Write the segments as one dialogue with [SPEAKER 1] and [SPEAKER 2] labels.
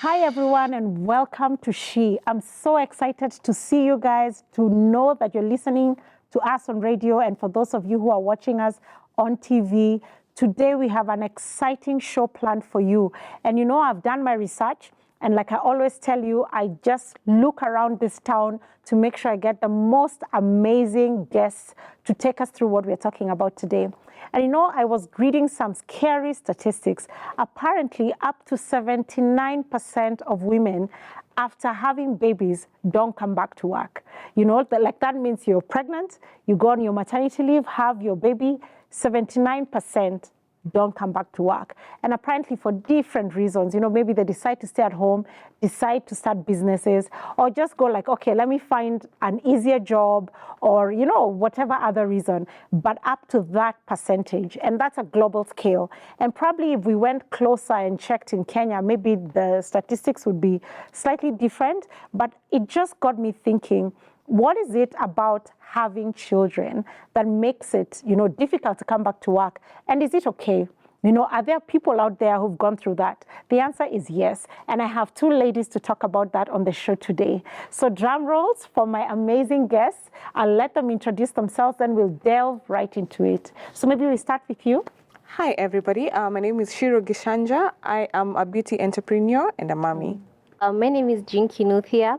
[SPEAKER 1] Hi, everyone, and welcome to She. I'm so excited to see you guys, to know that you're listening to us on radio, and for those of you who are watching us on TV. Today, we have an exciting show planned for you. And you know, I've done my research, and like I always tell you, I just look around this town to make sure I get the most amazing guests to take us through what we're talking about today. And you know, I was reading some scary statistics. Apparently, up to 79% of women after having babies don't come back to work. You know, like that means you're pregnant, you go on your maternity leave, have your baby, 79% don't come back to work. And apparently for different reasons, you know, maybe they decide to stay at home, decide to start businesses, or just go like, okay, let me find an easier job, or, you know, whatever other reason, but up to that percentage. And that's a global scale. And probably if we went closer and checked in Kenya, maybe the statistics would be slightly different, but it just got me thinking, what is it about having children that makes it, you know, difficult to come back to work? And is it okay? You know, are there people out there who've gone through that? The answer is yes. And I have two ladies to talk about that on the show today. So drum rolls for my amazing guests. I'll let them introduce themselves, then we'll delve right into it. So maybe we start with you.
[SPEAKER 2] Hi, everybody. My name is Shiro Gishanja. I am a beauty entrepreneur and a mommy.
[SPEAKER 3] My name is Jinky Nuthia.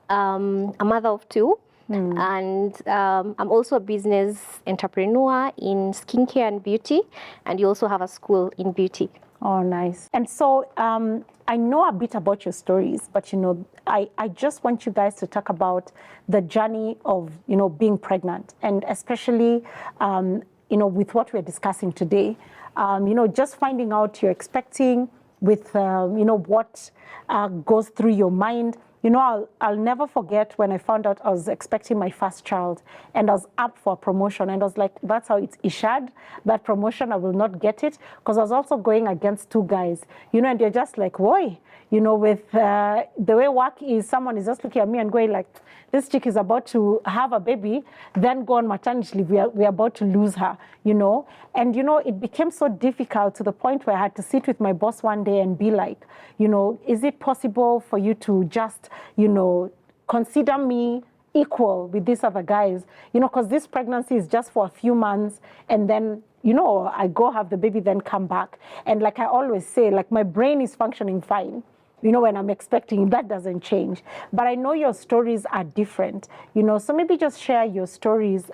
[SPEAKER 3] A mother of two, and I'm also a business entrepreneur in skincare and beauty, and you also have a school in beauty.
[SPEAKER 1] Oh, nice. And so I know a bit about your stories, but, you know, I just want you guys to talk about the journey of, you know, being pregnant, and especially, you know, with what we're discussing today, you know, just finding out you're expecting with, you know, what goes through your mind. You know, I'll never forget when I found out I was expecting my first child, and I was up for a promotion, and I was like, that's how it's issued, that promotion, I will not get it, because I was also going against two guys, you know, and you're just like, why? You know, with the way work is, someone is just looking at me and going like, this chick is about to have a baby, then go on maternity leave, we're about to lose her, you know? And, you know, it became so difficult to the point where I had to sit with my boss one day and be like, you know, is it possible for you to just, you know, consider me equal with these other guys? You know, because this pregnancy is just for a few months, and then, you know, I go have the baby, then come back. And like I always say, like my brain is functioning fine. You know, when I'm expecting, that doesn't change. But I know your stories are different, you know, so maybe just share your stories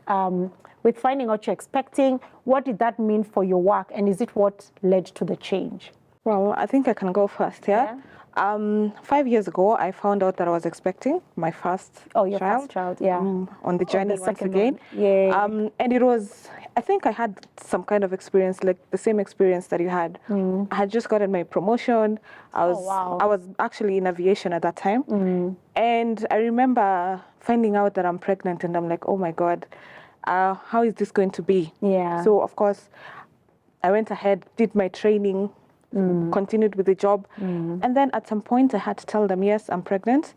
[SPEAKER 1] with finding out you're expecting. What did that mean for your work? And is it what led to the change?
[SPEAKER 2] Well, I think I can go first, yeah? 5 years ago, I found out that I was expecting my first
[SPEAKER 1] your first child, yeah.
[SPEAKER 2] On the journey once again.
[SPEAKER 1] Yeah.
[SPEAKER 2] And it was, I think I had some kind of experience, like the same experience that you had. I had just gotten my promotion. I was actually in aviation at that time. And I remember finding out that I'm pregnant, and I'm like, oh my God, how is this going to be?
[SPEAKER 1] Yeah.
[SPEAKER 2] So of course, I went ahead, did my training, continued with the job. And then at some point I had to tell them, yes, I'm pregnant.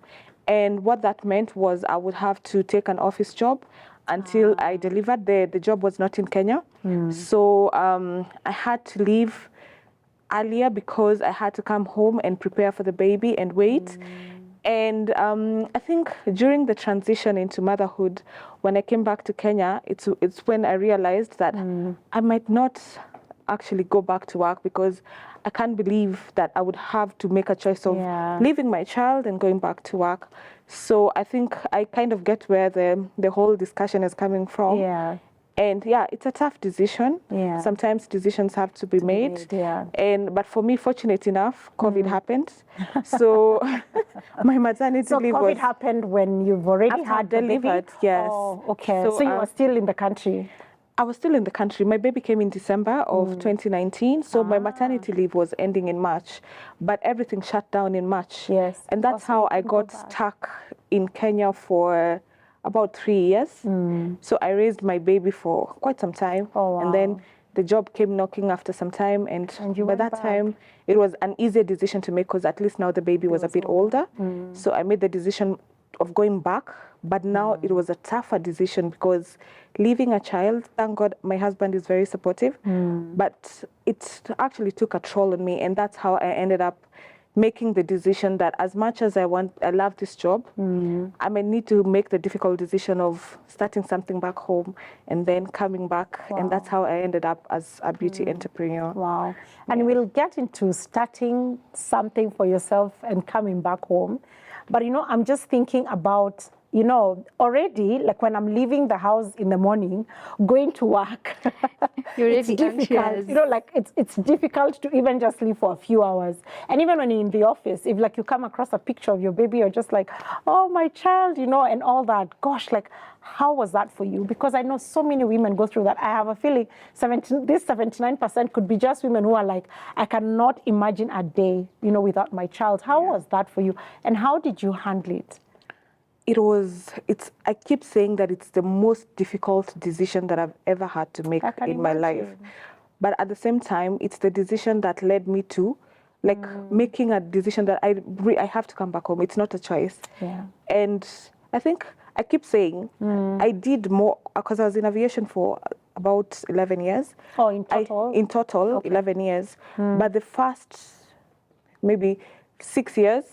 [SPEAKER 2] And what that meant was I would have to take an office job until I delivered. The job was not in Kenya. So I had to leave earlier because I had to come home and prepare for the baby and wait. And I think during the transition into motherhood, when I came back to Kenya, it's when I realized that I might not actually go back to work, because I can't believe that I would have to make a choice of leaving my child and going back to work. So I think I kind of get where the whole discussion is coming from.
[SPEAKER 1] Yeah.
[SPEAKER 2] And yeah, it's a tough decision.
[SPEAKER 1] Yeah.
[SPEAKER 2] Sometimes decisions have to be made. But for me, fortunate enough, COVID happened. So my maternity leave was...
[SPEAKER 1] So COVID happened when you've already had
[SPEAKER 2] delivered, yes.
[SPEAKER 1] Oh, okay. So you were still in the country?
[SPEAKER 2] I was still in the country. My baby came in December of 2019, so my maternity leave was ending in March, but everything shut down in March.
[SPEAKER 1] Yes.
[SPEAKER 2] And that's how I got stuck in Kenya for about 3 years. So I raised my baby for quite some time.
[SPEAKER 1] Oh, wow.
[SPEAKER 2] And then the job came knocking after some time, and by that time, it was an easier decision to make, because at least now the baby was a bit older. So I made the decision of going back, but now it was a tougher decision, because leaving a child, thank God my husband is very supportive, but it actually took a toll on me, and that's how I ended up making the decision that as much as I love this job, I may need to make the difficult decision of starting something back home and then coming back. And that's how I ended up as a beauty entrepreneur.
[SPEAKER 1] Wow. And we'll get into starting something for yourself and coming back home. But, I'm just thinking about, already, like when I'm leaving the house in the morning, going to work,
[SPEAKER 3] You're
[SPEAKER 1] it's
[SPEAKER 3] already
[SPEAKER 1] difficult.
[SPEAKER 3] anxious.
[SPEAKER 1] Like it's difficult to even just leave for a few hours. And even when you're in the office, if like you come across a picture of your baby, you're just like, oh, my child, and all that. Gosh, like, how was that for you? Because I know so many women go through that. I have a feeling this 79% could be just women who are like, I cannot imagine a day, without my child. How was that for you? And how did you handle it?
[SPEAKER 2] I keep saying that it's the most difficult decision that I've ever had to make in my life. But at the same time, it's the decision that led me to making a decision that I have to come back home. It's not a choice.
[SPEAKER 1] Yeah.
[SPEAKER 2] And I think I keep saying I did more because I was in aviation for about 11 years.
[SPEAKER 1] Oh, in total?
[SPEAKER 2] In total, 11 years. But the first maybe 6 years,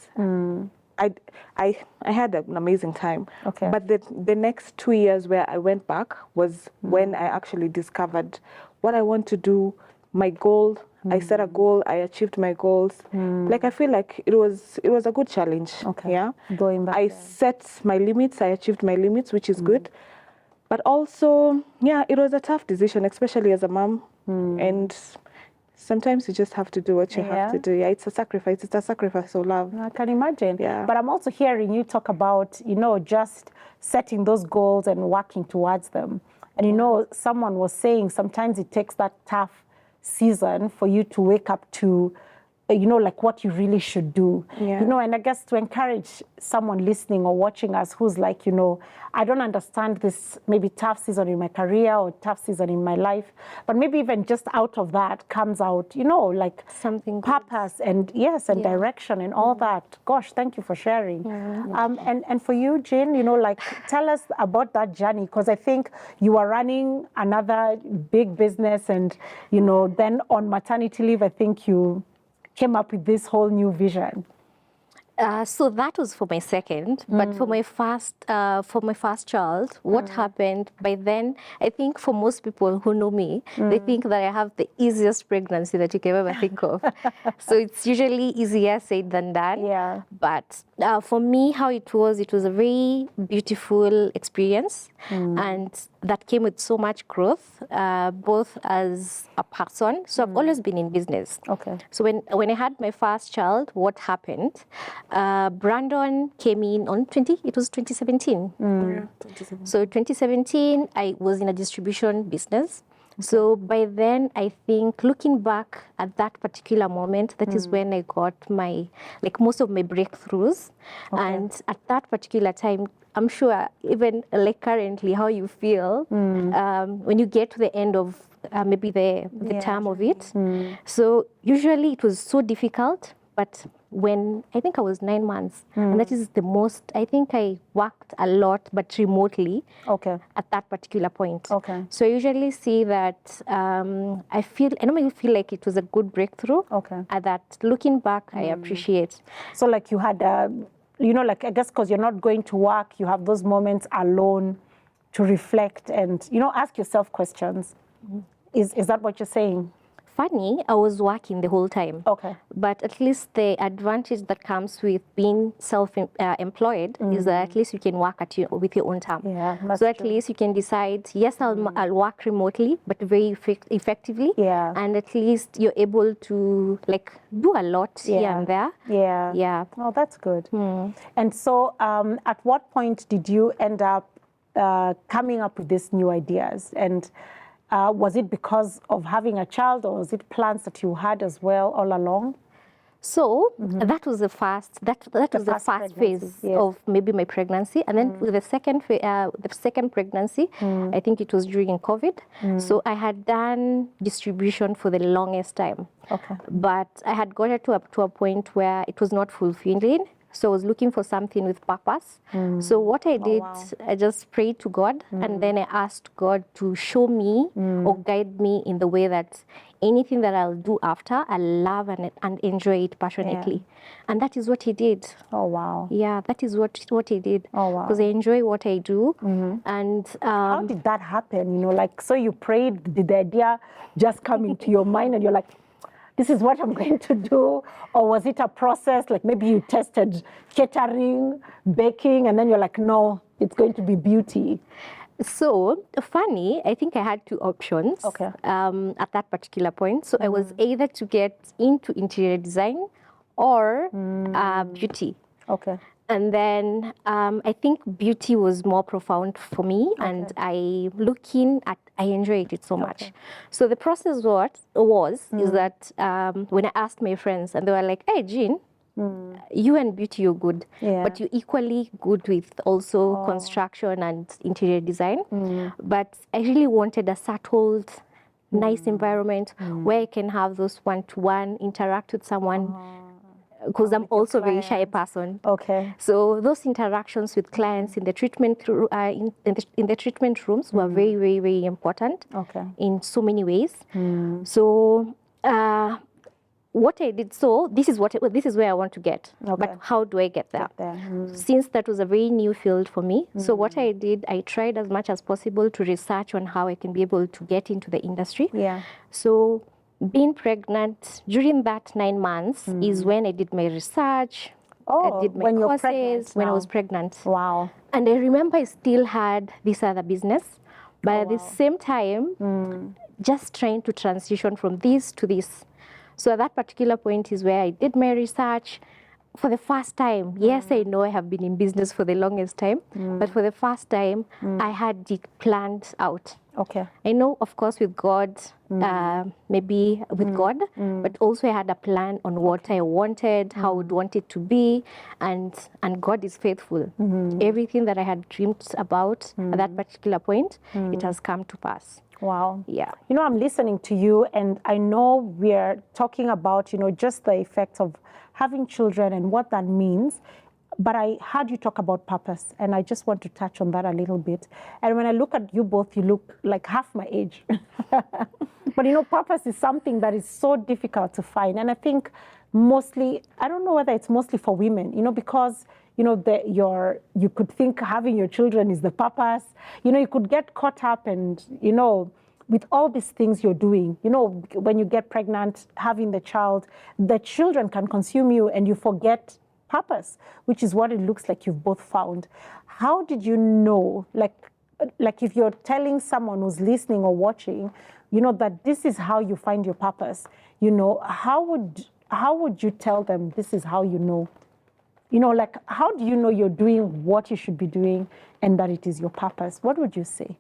[SPEAKER 2] I had an amazing time.
[SPEAKER 1] Okay.
[SPEAKER 2] But the next 2 years where I went back was when I actually discovered what I want to do, my goal. I set a goal, I achieved my goals. Like I feel like it was a good challenge.
[SPEAKER 1] Okay.
[SPEAKER 2] Yeah.
[SPEAKER 1] Going back
[SPEAKER 2] I
[SPEAKER 1] there.
[SPEAKER 2] set my limits, I achieved my limits, which is good. But also, yeah, it was a tough decision, especially as a mom. And sometimes you just have to do what you have to do. Yeah, it's a sacrifice. It's a sacrifice of love.
[SPEAKER 1] I can imagine.
[SPEAKER 2] Yeah.
[SPEAKER 1] But I'm also hearing you talk about, just setting those goals and working towards them. And someone was saying sometimes it takes that tough season for you to wake up to, like what you really should do.
[SPEAKER 2] Yeah.
[SPEAKER 1] And I guess to encourage someone listening or watching us who's like, I don't understand this maybe tough season in my career or tough season in my life, but maybe even just out of that comes out, like
[SPEAKER 3] Something good.
[SPEAKER 1] purpose and direction and all that. Gosh, thank you for sharing. And for you, Jane, like tell us about that journey, because I think you are running another big business and, then on maternity leave, I think you came up with this whole new vision.
[SPEAKER 3] So that was for my second, but for my first child, what happened by then, I think for most people who know me, they think that I have the easiest pregnancy that you can ever think of. So it's usually easier said than done.
[SPEAKER 1] Yeah.
[SPEAKER 3] But for me, how it was a very beautiful experience, and that came with so much growth, both as a person. So I've always been in business.
[SPEAKER 1] Okay.
[SPEAKER 3] So when I had my first child, what happened? Brandon came in on 2017.
[SPEAKER 2] Yeah, 2017.
[SPEAKER 3] So 2017, I was in a distribution business. So by then, I think looking back at that particular moment, that is when I got most of my breakthroughs. And at that particular time, I'm sure even like currently how you feel when you get to the end of maybe the term of it. So usually it was so difficult, but when I think I was 9 months, and that is the most, I think I worked a lot, but remotely at that particular point.
[SPEAKER 1] Okay.
[SPEAKER 3] So I usually see that I normally feel like it was a good breakthrough. At that, looking back, I appreciate.
[SPEAKER 1] So like you had, I guess because you're not going to work, you have those moments alone to reflect and, ask yourself questions. Is that what you're saying?
[SPEAKER 3] Funny, I was working the whole time.
[SPEAKER 1] Okay.
[SPEAKER 3] But at least the advantage that comes with being self-employed is that at least you can work with your own time.
[SPEAKER 1] Yeah, that's
[SPEAKER 3] so at
[SPEAKER 1] true.
[SPEAKER 3] least you can decide, yes, I'll work remotely, but very effectively.
[SPEAKER 1] Yeah.
[SPEAKER 3] And at least you're able to do a lot here and there.
[SPEAKER 1] Yeah.
[SPEAKER 3] Yeah.
[SPEAKER 1] Oh, that's good. And so at what point did you end up coming up with these new ideas? And was it because of having a child, or was it plans that you had as well all along?
[SPEAKER 3] So that was the first phase of maybe my pregnancy, and then with the second pregnancy, I think it was during COVID. So I had done distribution for the longest time.
[SPEAKER 1] Okay.
[SPEAKER 3] But I had got it to a point where it was not fulfilling. So I was looking for something with purpose. So what I did,
[SPEAKER 1] wow.
[SPEAKER 3] I just prayed to God, and then I asked God to show me or guide me in the way that anything that I'll do after, I love and enjoy it passionately. And that is what He did.
[SPEAKER 1] Oh, wow.
[SPEAKER 3] Yeah, that is what He did.
[SPEAKER 1] Oh, wow.
[SPEAKER 3] Because I enjoy what I do. And
[SPEAKER 1] How did that happen? You know, like, so you prayed, did the idea just come into your mind and you're like, this is what I'm going to do? Or was it a process? Like maybe you tested catering, baking, and then you're like, no, it's going to be beauty.
[SPEAKER 3] so funny, I think I had two options
[SPEAKER 1] Okay.
[SPEAKER 3] at that particular point. So I was either to get into interior design or beauty.
[SPEAKER 1] Okay.
[SPEAKER 3] And then I think beauty was more profound for me, and I enjoyed it so much. So the process is that when I asked my friends, and they were like, "Hey, Jean, you and beauty you're good, but you're equally good with also construction and interior design." But I really wanted a settled, nice environment where I can have those one-to-one interact with someone. Because I'm also a very shy person.
[SPEAKER 1] Okay.
[SPEAKER 3] So those interactions with clients in the treatment in the treatment rooms were very, very, very important.
[SPEAKER 1] Okay.
[SPEAKER 3] In so many ways. So what I did, this is where I want to get.
[SPEAKER 1] Okay.
[SPEAKER 3] But how do I get there?
[SPEAKER 1] There.
[SPEAKER 3] Since that was a very new field for me, so what I did, I tried as much as possible to research on how I can be able to get into the industry.
[SPEAKER 1] Yeah.
[SPEAKER 3] So being pregnant during that 9 months is when I did my research. I did my
[SPEAKER 1] when you're
[SPEAKER 3] courses
[SPEAKER 1] pregnant
[SPEAKER 3] when I
[SPEAKER 1] now.
[SPEAKER 3] was pregnant.
[SPEAKER 1] Wow.
[SPEAKER 3] And I remember I still had this other business, but at the same time, just trying to transition from this to this. So at that particular point is where I did my research. For the first time, yes, I know I have been in business for the longest time, but for the first time, I had it planned out.
[SPEAKER 1] Okay.
[SPEAKER 3] I know, of course, with God, maybe with God, but also I had a plan on what I wanted, how I would want it to be, and God is faithful. Everything that I had dreamed about at that particular point, it has come to pass.
[SPEAKER 1] Wow.
[SPEAKER 3] Yeah.
[SPEAKER 1] You know, I'm listening to you, and I know we're talking about, you know, just the effects of having children and what that means. But I heard you talk about purpose, and I just want to touch on that a little bit. And when I look at you both, you look like half my age. But, you know, purpose is something that is so difficult to find. And I think mostly, I don't know whether it's mostly for women, you know, because, you know, you could think having your children is the purpose. You know, you could get caught up and, you know, with all these things you're doing, you know, when you get pregnant, having the children can consume you and you forget purpose, which is what it looks like you've both found. How did you know, like if you're telling someone who's listening or watching, you know, that this is how you find your purpose, you know, how would you tell them this is how you know? You know, like, how do you know you're doing what you should be doing and that it is your purpose? What would you say?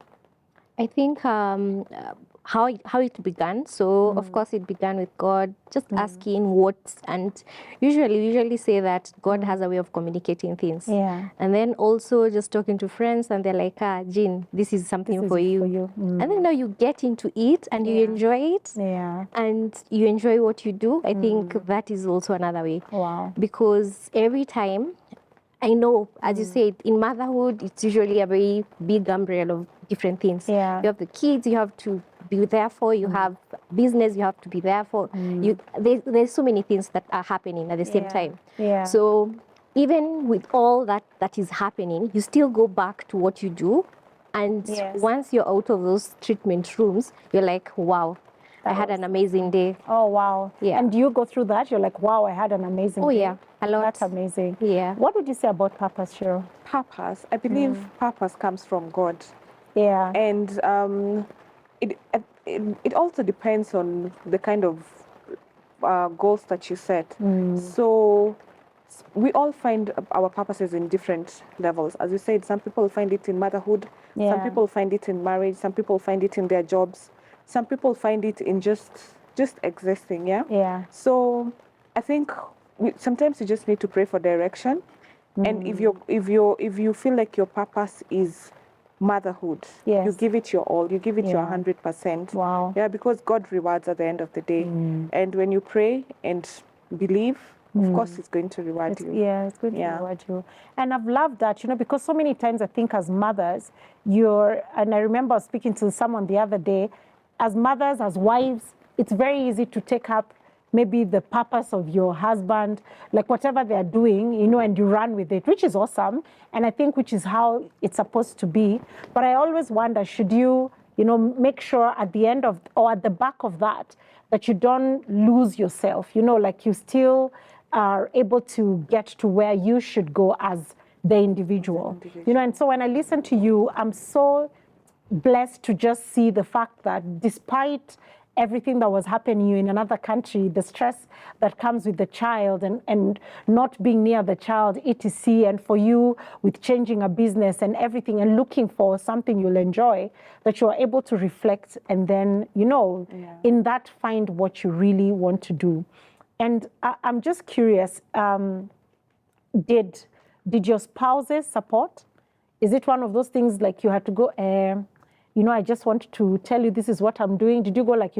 [SPEAKER 3] I think how it began. So of course it began with God, just asking what, and usually say that God has a way of communicating things.
[SPEAKER 1] Yeah.
[SPEAKER 3] And then also just talking to friends, and they're like, Jean, this is something for you. And then now you get into it and you enjoy it.
[SPEAKER 1] Yeah.
[SPEAKER 3] And you enjoy what you do. I think that is also another way.
[SPEAKER 1] Wow.
[SPEAKER 3] Because every time, I know, as you said, in motherhood, it's usually a very big umbrella of different things.
[SPEAKER 1] Yeah.
[SPEAKER 3] You have the kids, you have to be there for. You have business, you have to be there for. There's so many things that are happening at the same time.
[SPEAKER 1] Yeah.
[SPEAKER 3] So even with all that is happening, you still go back to what you do. And once you're out of those treatment rooms, you're like, wow, I had an amazing day.
[SPEAKER 1] Oh, wow.
[SPEAKER 3] Yeah.
[SPEAKER 1] And do you go through that? You're like, wow, I had an amazing day.
[SPEAKER 3] Oh, yeah, a lot.
[SPEAKER 1] That's amazing.
[SPEAKER 3] Yeah.
[SPEAKER 1] What would you say about purpose, Cheryl?
[SPEAKER 2] Purpose, I believe purpose comes from God.
[SPEAKER 1] Yeah.
[SPEAKER 2] And it also depends on the kind of goals that you set. So we all find our purposes in different levels. As you said, some people find it in motherhood, some people find it in marriage, some people find it in their jobs, some people find it in just existing.
[SPEAKER 1] Yeah.
[SPEAKER 2] So I think sometimes you just need to pray for direction. And if you feel like your purpose is motherhood, you give it your all, you give it your 100%.
[SPEAKER 1] Wow.
[SPEAKER 2] Yeah, because God rewards at the end of the day. And when you pray and believe, of course it's going to reward you.
[SPEAKER 1] Yeah, it's going to reward you. And I've loved that, because so many times I think as mothers, and I remember speaking to someone the other day, as mothers, as wives, it's very easy to take up maybe the purpose of your husband, like whatever they're doing, and you run with it, which is awesome. And I think which is how it's supposed to be. But I always wonder, should you, make sure at the end of, or at the back of that you don't lose yourself, like you still are able to get to where you should go as the individual. And so when I listen to you, I'm so blessed to just see the fact that despite everything that was happening in another country, the stress that comes with the child and not being near the child, etc. And for you with changing a business and everything and looking for something you'll enjoy, that you are able to reflect and then, in that find what you really want to do. And I'm just curious, did your spouses support? Is it one of those things like you had to go, I just want to tell you this is what I'm doing. Did you go like,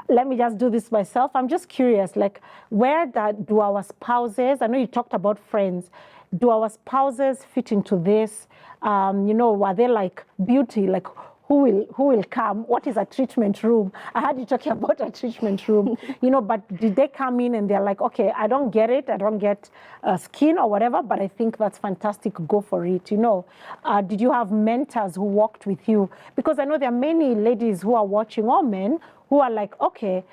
[SPEAKER 1] let me just do this myself? I'm just curious, like where do our spouses, I know you talked about friends, do our spouses fit into this? Were they like beauty, like who will come? What is a treatment room? I heard you talking about a treatment room, but did they come in and they're like, okay, I don't get it. I don't get skin or whatever, but I think that's fantastic. Go for it. Did you have mentors who walked with you? Because I know there are many ladies who are watching, or men who are like, okay,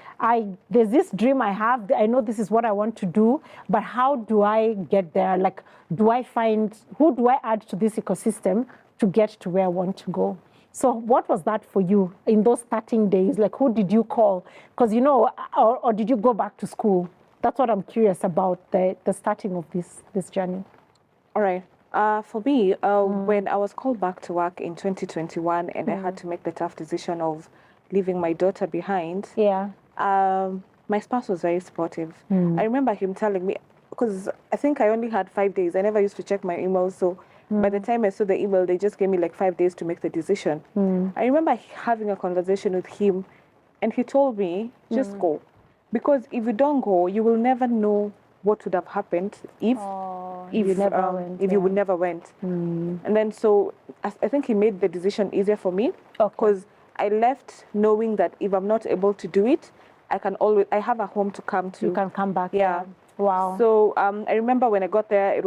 [SPEAKER 1] there's this dream I have. I know this is what I want to do, but how do I get there? Like, who do I add to this ecosystem to get to where I want to go? So what was that for you in those starting days? Like, who did you call? Because, or did you go back to school? That's what I'm curious about, the starting of this journey.
[SPEAKER 2] All right. For me, when I was called back to work in 2021 and I had to make the tough decision of leaving my daughter behind, my spouse was very supportive. I remember him telling me, because I think I only had 5 days. I never used to check my emails, so by the time I saw the email, they just gave me like 5 days to make the decision. I remember having a conversation with him, and he told me, just go. Because if you don't go, you will never know what would have happened if you would never went. And then so I think he made the decision easier for me, because I left knowing that if I'm not able to do it, I have a home to come to.
[SPEAKER 1] You can come back.
[SPEAKER 2] Yeah.
[SPEAKER 1] Wow.
[SPEAKER 2] So I remember when I got there,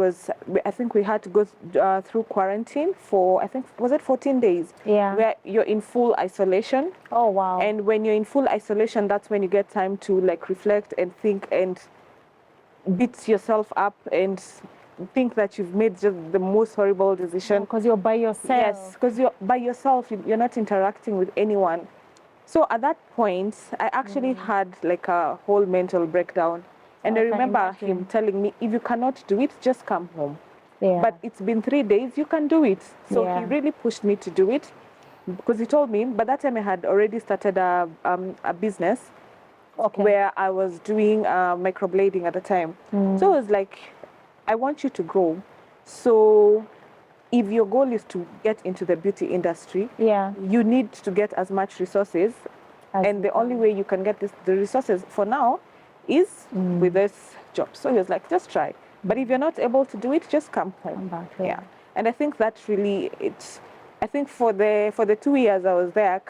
[SPEAKER 2] I think we had to go through quarantine for, I think, was it 14 days?
[SPEAKER 1] Yeah.
[SPEAKER 2] Where you're in full isolation.
[SPEAKER 1] Oh, wow.
[SPEAKER 2] And when you're in full isolation, that's when you get time to like reflect and think and beat yourself up and think that you've made just the most horrible decision.
[SPEAKER 1] Because you're by yourself.
[SPEAKER 2] Yes, because you're by yourself. You're not interacting with anyone. So at that point, I actually had like a whole mental breakdown. And I remember him telling me, if you cannot do it, just come home.
[SPEAKER 1] Yeah.
[SPEAKER 2] But it's been 3 days, you can do it. So he really pushed me to do it, because he told me, by that time I had already started a business where I was doing microblading at the time. So it was like, I want you to grow. So if your goal is to get into the beauty industry, you need to get as much resources. And the only way you can get the resources for now is with this job. So he was like, just try. But if you're not able to do it, just come home.
[SPEAKER 1] Come back,
[SPEAKER 2] yeah. And I think that's really it. I think for the 2 years I was there,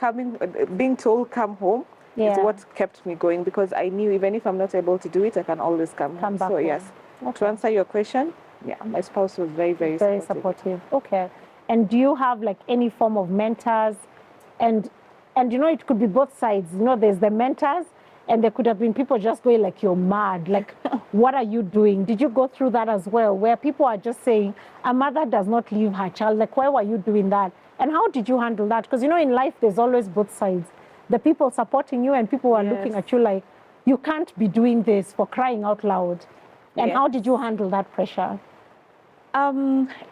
[SPEAKER 2] being told come home is what kept me going, because I knew even if I'm not able to do it, I can always come home.
[SPEAKER 1] Back
[SPEAKER 2] so
[SPEAKER 1] home.
[SPEAKER 2] Yes, to answer your question, my spouse was very, very
[SPEAKER 1] supportive. Okay. And do you have like any form of mentors? And it could be both sides. There's the mentors, and there could have been people just going like, you're mad. Like, what are you doing? Did you go through that as well, where people are just saying, a mother does not leave her child? Like, why were you doing that? And how did you handle that? Because, in life, there's always both sides. The people supporting you and people are looking at you like, you can't be doing this, for crying out loud. And how did you handle that pressure?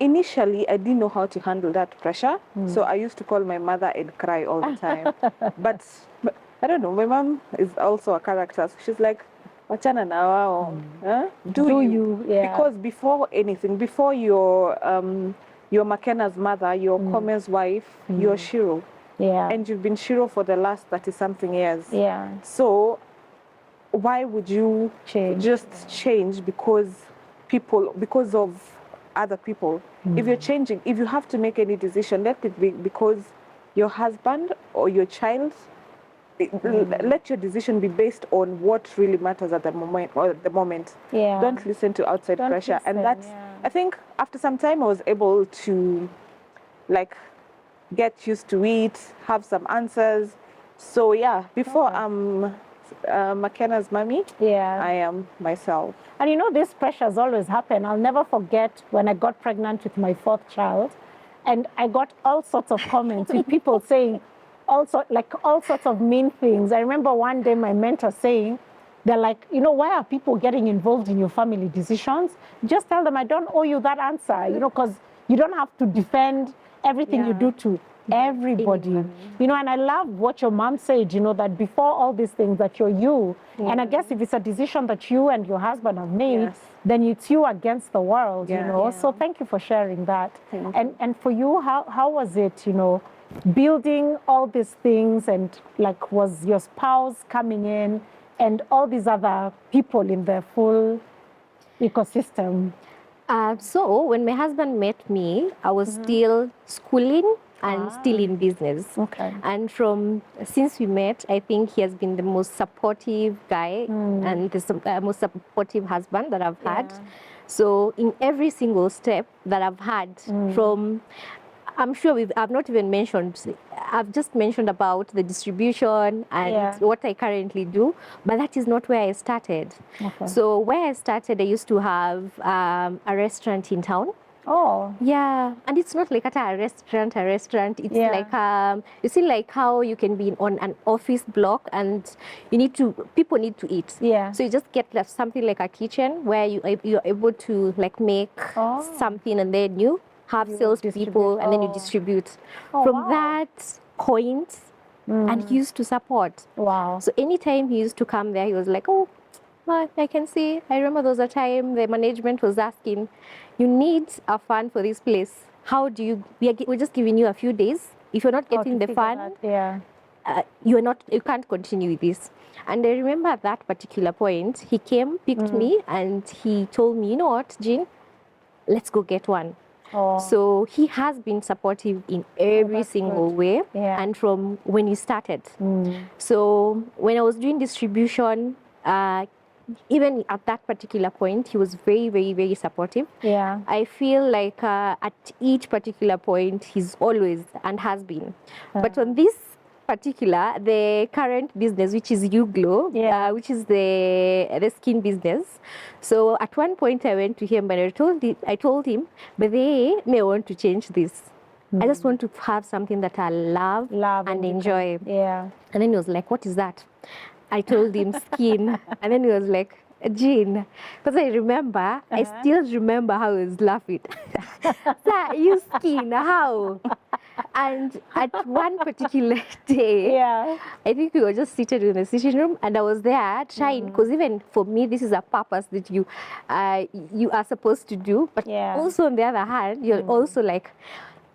[SPEAKER 2] Initially, I didn't know how to handle that pressure. So I used to call my mother and cry all the time. but I don't know, my mom is also a character. So she's like, wachana na wao. Do you?
[SPEAKER 1] Yeah.
[SPEAKER 2] Because before anything, before your Makena's mother, your Kome's wife, you're Shiro.
[SPEAKER 1] Yeah.
[SPEAKER 2] And you've been Shiro for the last 30-something years.
[SPEAKER 1] Yeah.
[SPEAKER 2] So why would you just change because of other people? If you're changing, if you have to make any decision, let it be because your husband or your child. Let your decision be based on what really matters at the moment.
[SPEAKER 1] Yeah.
[SPEAKER 2] Don't listen to outside pressure. And that's, I think after some time I was able to like get used to it, have some answers. So yeah, before I'm McKenna's mommy, I am myself.
[SPEAKER 1] And you know, these pressures always happen. I'll never forget when I got pregnant with my 4th child, and I got all sorts of comments with people saying all sorts of mean things. I remember one day my mentor saying, they're like, you know, why are people getting involved in your family decisions? Just tell them I don't owe you that answer, you know, because you don't have to defend everything you do to everybody. You know, and I love what your mom said, you know, that before all these things that you're you. And I guess if it's a decision that you and your husband have made, then it's you against the world, you know. So thank you for sharing that. And for you, how was it, you know, building all these things, and like, was your spouse coming in and all these other people in the full ecosystem?
[SPEAKER 3] So when my husband met me, I was still schooling and still in business.
[SPEAKER 1] Okay.
[SPEAKER 3] And since we met, I think he has been the most supportive guy and the most supportive husband that I've had. So in every single step that I've had from, I'm sure I've not even mentioned, I've just mentioned about the distribution and what I currently do, but that is not where I started.
[SPEAKER 1] Okay.
[SPEAKER 3] So where I started, I used to have a restaurant in town.
[SPEAKER 1] Oh.
[SPEAKER 3] Yeah, and it's not like at a restaurant. It's like, you see, like how you can be on an office block and people need to eat.
[SPEAKER 1] Yeah.
[SPEAKER 3] So you just get something like a kitchen where you're able to like make something, and then you have salespeople, and then you distribute. From that point, and he used to support.
[SPEAKER 1] Wow.
[SPEAKER 3] So anytime he used to come there, he was like, oh, well, I can see. I remember there was a time the management was asking, you need a fund for this place. How do you, we're just giving you a few days. If you're not getting the fund, you can't continue with this. And I remember at that particular point, he came, picked me, and he told me, you know what, Jean, let's go get one.
[SPEAKER 1] Oh.
[SPEAKER 3] So he has been supportive in every single way, and from when he started. So when I was doing distribution, even at that particular point, he was very, very, very supportive.
[SPEAKER 1] Yeah.
[SPEAKER 3] I feel like at each particular point, he's always and has been. But on this particular, the current business, which is YouGlow, which is the skin business. So at one point, I went to him and I told him, but they may want to change this. I just want to have something that I love and enjoy.
[SPEAKER 1] Yeah.
[SPEAKER 3] And then he was like, what is that? I told him skin, and then he was like, Jean, because I still remember how he was laughing. Sir, you skin, how? And at one particular day, I think we were just seated in the sitting room, and I was there trying, because even for me, this is a purpose that you are supposed to do. But also on the other hand, you're also like,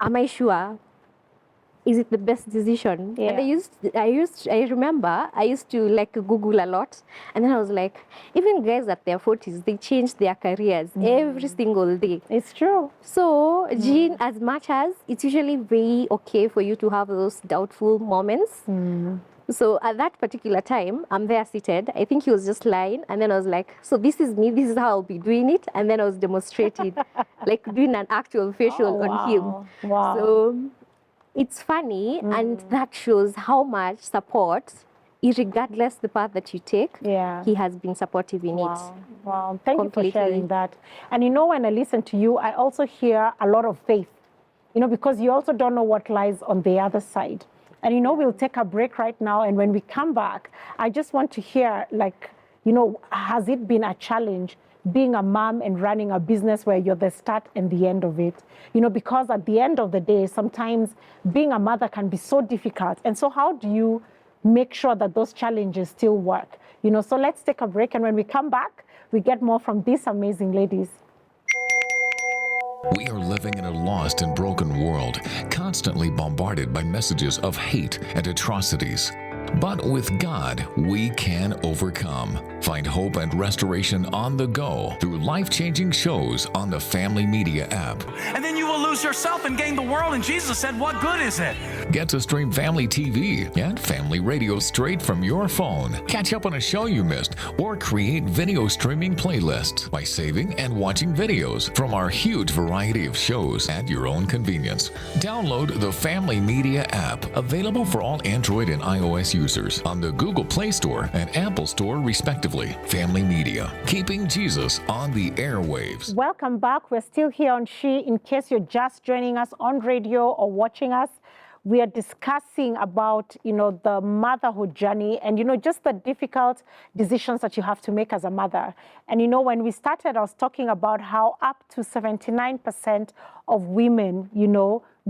[SPEAKER 3] am I sure? Is it the best decision?
[SPEAKER 1] Yeah.
[SPEAKER 3] And I remember I used to like Google a lot, and then I was like, even guys at their 40s, they change their careers every single day.
[SPEAKER 1] It's true.
[SPEAKER 3] So, Jean, as much as it's usually very okay for you to have those doubtful moments. So at that particular time, I'm there seated. I think he was just lying, and then I was like, so this is me, this is how I'll be doing it. And then I was demonstrating, like doing an actual facial on him.
[SPEAKER 1] Wow.
[SPEAKER 3] So it's funny, and that shows how much support, regardless the path that you take, he has been supportive in it.
[SPEAKER 1] Wow, thank you for
[SPEAKER 3] Completely.
[SPEAKER 1] sharing that. And you know, when I listen to you, I also hear a lot of faith, you know, because you also don't know what lies on the other side. And you know, we'll take a break right now, and when we come back, I just want to hear, like, you know, has it been a challenge being a mom and running a business where you're the start and the end of it? You know, because at the end of the day, sometimes being a mother can be so difficult. And so how do you make sure that those challenges still work? You know, so let's take a break. And when we come back, we get more from these amazing ladies.
[SPEAKER 4] We are living in a lost and broken world, constantly bombarded by messages of hate and atrocities. But with God, we can overcome. Find hope and restoration on the go through life-changing shows on the Family Media app.
[SPEAKER 5] And then you will lose yourself and gain the world. And Jesus said, what good is it?
[SPEAKER 4] Get to stream Family TV and Family Radio straight from your phone. Catch up on a show you missed or create video streaming playlists by saving and watching videos from our huge variety of shows at your own convenience. Download the Family Media app, available for all Android and iOS users on the Google Play Store and Apple Store respectively. Family Media, keeping Jesus on the airwaves.
[SPEAKER 1] Welcome back. We're still here on She. In case you're just joining us on radio or watching us, we are discussing about, the motherhood journey and, just the difficult decisions that you have to make as a mother. And, when we started, I was talking about how up to 79% of women,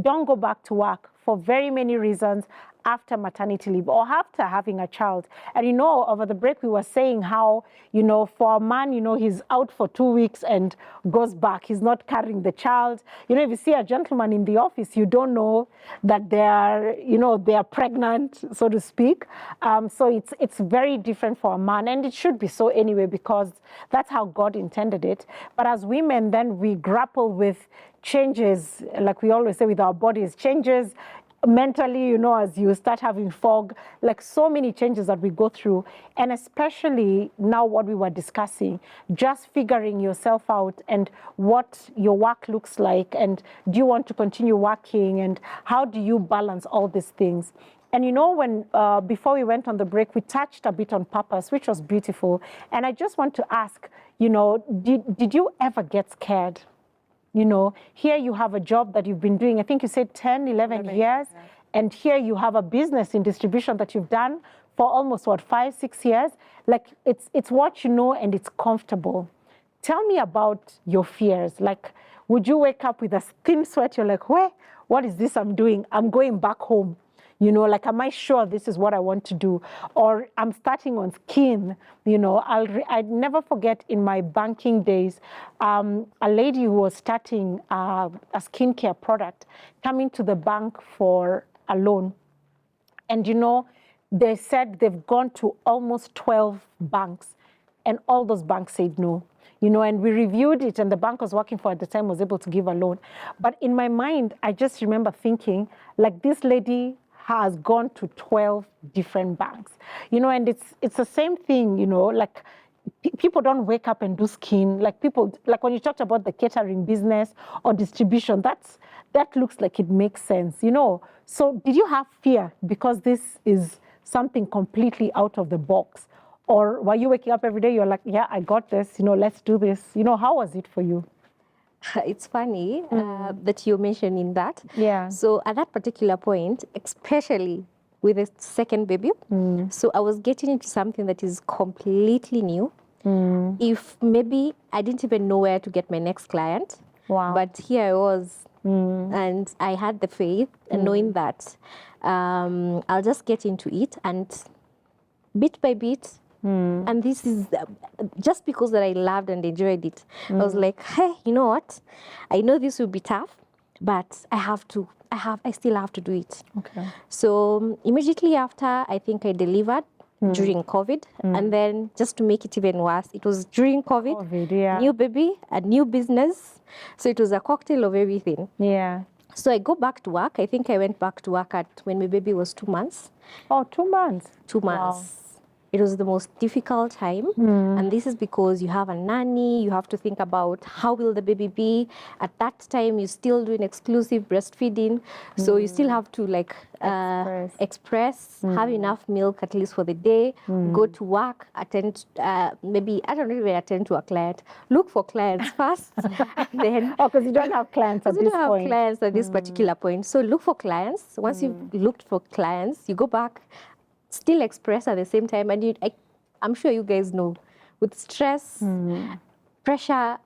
[SPEAKER 1] don't go back to work for very many reasons after maternity leave or after having a child. And over the break, we were saying how, for a man, he's out for 2 weeks and goes back. He's not carrying the child. If you see a gentleman in the office, you don't know that they are pregnant, so to speak. So it's very different for a man, and it should be so anyway, because that's how God intended it. But as women, then we grapple with changes, like we always say, with our bodies, changes mentally, as you start having fog, like so many changes that we go through. And especially now what we were discussing, just figuring yourself out and what your work looks like, and do you want to continue working, and how do you balance all these things? And when before we went on the break, we touched a bit on purpose, which was beautiful. And I just want to ask, did you ever get scared? Here you have a job that you've been doing, I think you said 10, 11 years. Yeah. And here you have a business in distribution that you've done for almost, 5, 6 years? Like, it's what you know, and it's comfortable. Tell me about your fears. Like, would you wake up with a thin sweat? You're like, what is this I'm doing? I'm going back home. Am I sure this is what I want to do? Or I'm starting on skin. I'd never forget in my banking days, a lady who was starting a skincare product coming to the bank for a loan. And, they said they've gone to almost 12 banks, and all those banks said no. And we reviewed it, and the bank I was working for at the time was able to give a loan. But in my mind, I just remember thinking, like, this lady has gone to 12 different banks, and it's the same thing, like people don't wake up and do skin. Like when you talked about the catering business or distribution, that looks like it makes sense, So did you have fear because this is something completely out of the box? Or were you waking up every day, you're like, yeah, I got this, let's do this. How was it for you?
[SPEAKER 3] It's funny that you're mentioning that.
[SPEAKER 1] Yeah.
[SPEAKER 3] So at that particular point, especially with the second baby, so I was getting into something that is completely new. If maybe I didn't even know where to get my next client.
[SPEAKER 1] Wow.
[SPEAKER 3] But here I was, and I had the faith and knowing that I'll just get into it, and bit by bit. And this is just because that I loved and enjoyed it. I was like, hey, you know what? I know this will be tough, but I still have to do it. Okay. So immediately after, I think I delivered during COVID. And then just to make it even worse, it was during COVID, yeah. New baby, a new business. So it was a cocktail of everything.
[SPEAKER 1] Yeah.
[SPEAKER 3] So I go back to work. I think I went back to work when my baby was 2 months.
[SPEAKER 1] Oh, 2 months.
[SPEAKER 3] 2 months. Wow. It was the most difficult time. And this is because you have a nanny, you have to think about how will the baby be. At that time, you're still doing exclusive breastfeeding. So you still have to express have enough milk at least for the day, go to work, attend, maybe, I don't even attend to a client, look for clients first. Then,
[SPEAKER 1] because you don't have clients at this point.
[SPEAKER 3] You don't have clients at this particular point. So look for clients. Once you've looked for clients, you go back, still express at the same time. And I'm sure you guys know, with stress, pressure,